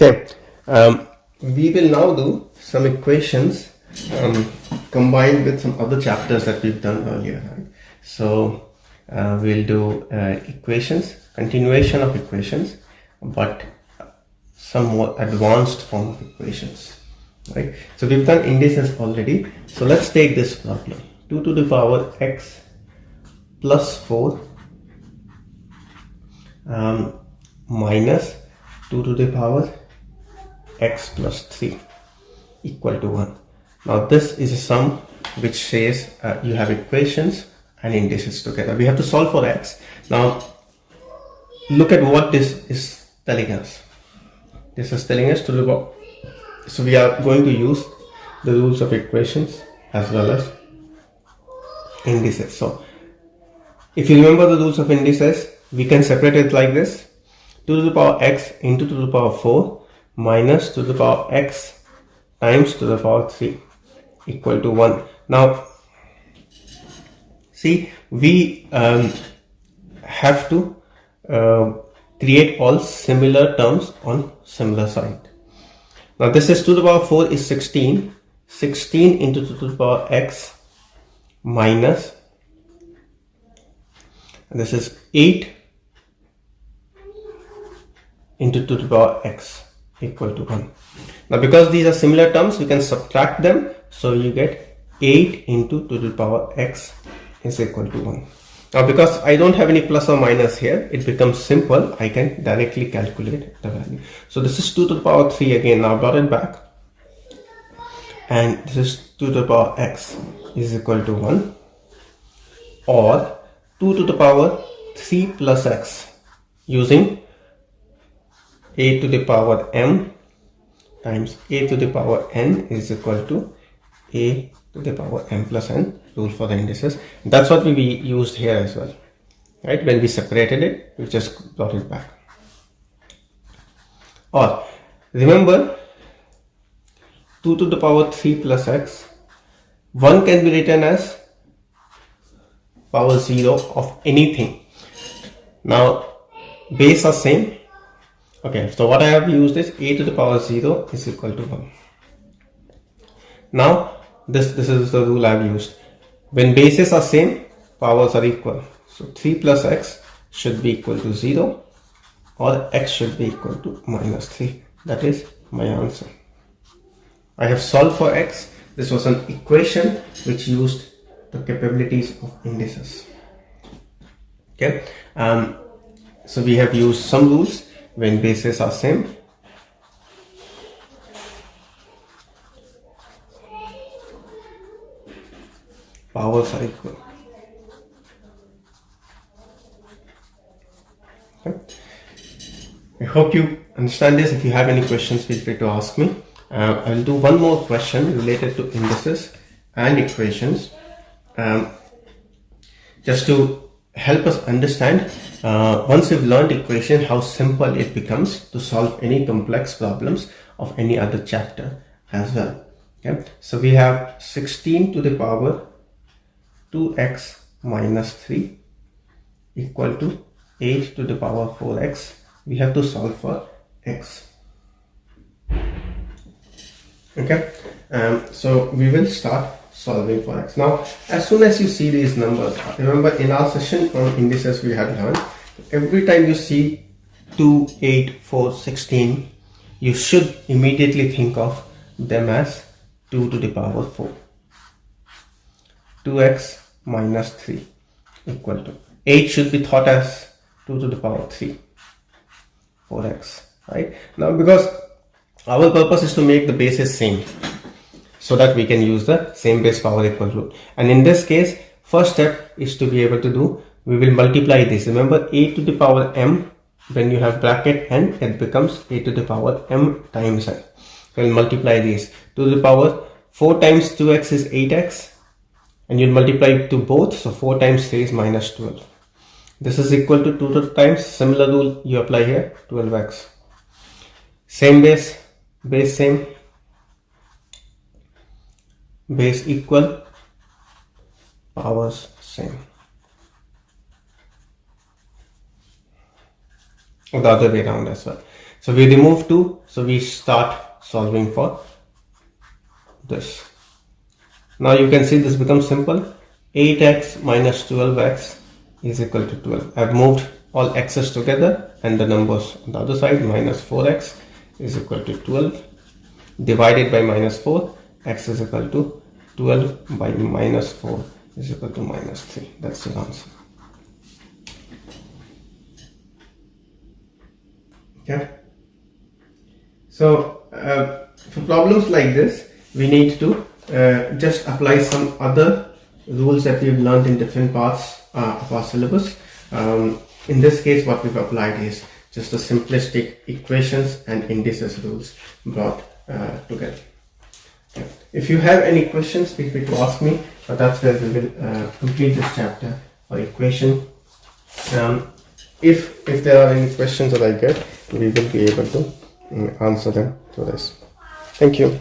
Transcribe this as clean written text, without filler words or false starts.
Okay, we will now do some equations combined with some other chapters that we've done earlier. Right? So we'll do equations, continuation of equations, but some more advanced form of equations. Right? So we've done indices already. So let's take this problem: 2 to the power x plus 4 minus 2 to the power x plus 3 equal to 1. Now this is a sum which says you have equations and indices together. We have to solve for x. Now look at what this is telling us. This is telling us to the power. So we are going to use the rules of equations as well as indices. So if you remember the rules of indices, we can separate it like this: 2 to the power x into 2 to the power 4 minus 2 to the power x times 2 to the power 3 equal to 1. Now see, we have to create all similar terms on similar side. Now this is 2 to the power 4 is 16. 16 into 2 to the power x minus, and this is 8 into 2 to the power x equal to 1. Now because these are similar terms, we can subtract them, so you get 8 into 2 to the power x is equal to 1. Now because I don't have any plus or minus here, it becomes simple. I can directly calculate the value. So this is 2 to the power 3 again. Now brought it back, and this is 2 to the power x is equal to 1, or 2 to the power 3 plus x using a to the power m times a to the power n is equal to a to the power m plus n, rule for the indices. That's what we used here as well, right? When we separated it, we just brought it back. Or remember, 2 to the power 3 plus x, 1 can be written as power 0 of anything. Now base are same. Okay, so what I have used is a to the power 0 is equal to 1. Now this is the rule I have used. When bases are same, powers are equal. So 3 plus x should be equal to 0, or x should be equal to minus 3. That is my answer. I have solved for x. This was an equation which used the capabilities of indices. Okay, so we have used some rules. When bases are same, powers are equal. Okay. I hope you understand this. If you have any questions, feel free to ask me. I will do one more question related to indices and equations, just to help us understand, once we've learned equation, how simple it becomes to solve any complex problems of any other chapter as well. Okay, so we have 16 to the power 2x minus 3 equal to 8 to the power 4x. We have to solve for x. Okay, so we will start solving for x. Now as soon as you see these numbers, remember in our session on indices we had learned, every time you see 2, 8, 4, 16, you should immediately think of them as 2 to the power 4. 2x minus 3 equal to 8 should be thought as 2 to the power 3, 4x, right? Now because our purpose is to make the bases same, so that we can use the same base power equal rule. And in this case, first step is to be able to do, we will multiply this. Remember, a to the power m, when you have bracket n, it becomes a to the power m times n. We'll multiply these. To the power 4 times 2x is 8x, and you'll multiply it to both, so 4 times 3 is minus 12. This is equal to 2 times, similar rule you apply here, 12x. Same base same, base equal, powers same. Or the other way around as well. So we remove 2, so we start solving for this. Now you can see this becomes simple. 8x minus 12x is equal to 12. I've moved all x's together and the numbers on the other side. Minus 4x is equal to 12 divided by minus 4. X is equal to 12 by minus 4 is equal to minus 3. That's the answer. Okay. So for problems like this, we need to just apply some other rules that we've learned in different parts of our syllabus. In this case, what we've applied is just the simplistic equations and indices rules brought together. Okay. If you have any questions, feel free to ask me, but that's where we will complete this chapter for equation. If there are any questions that I get, we will be able to answer them to this. Thank you.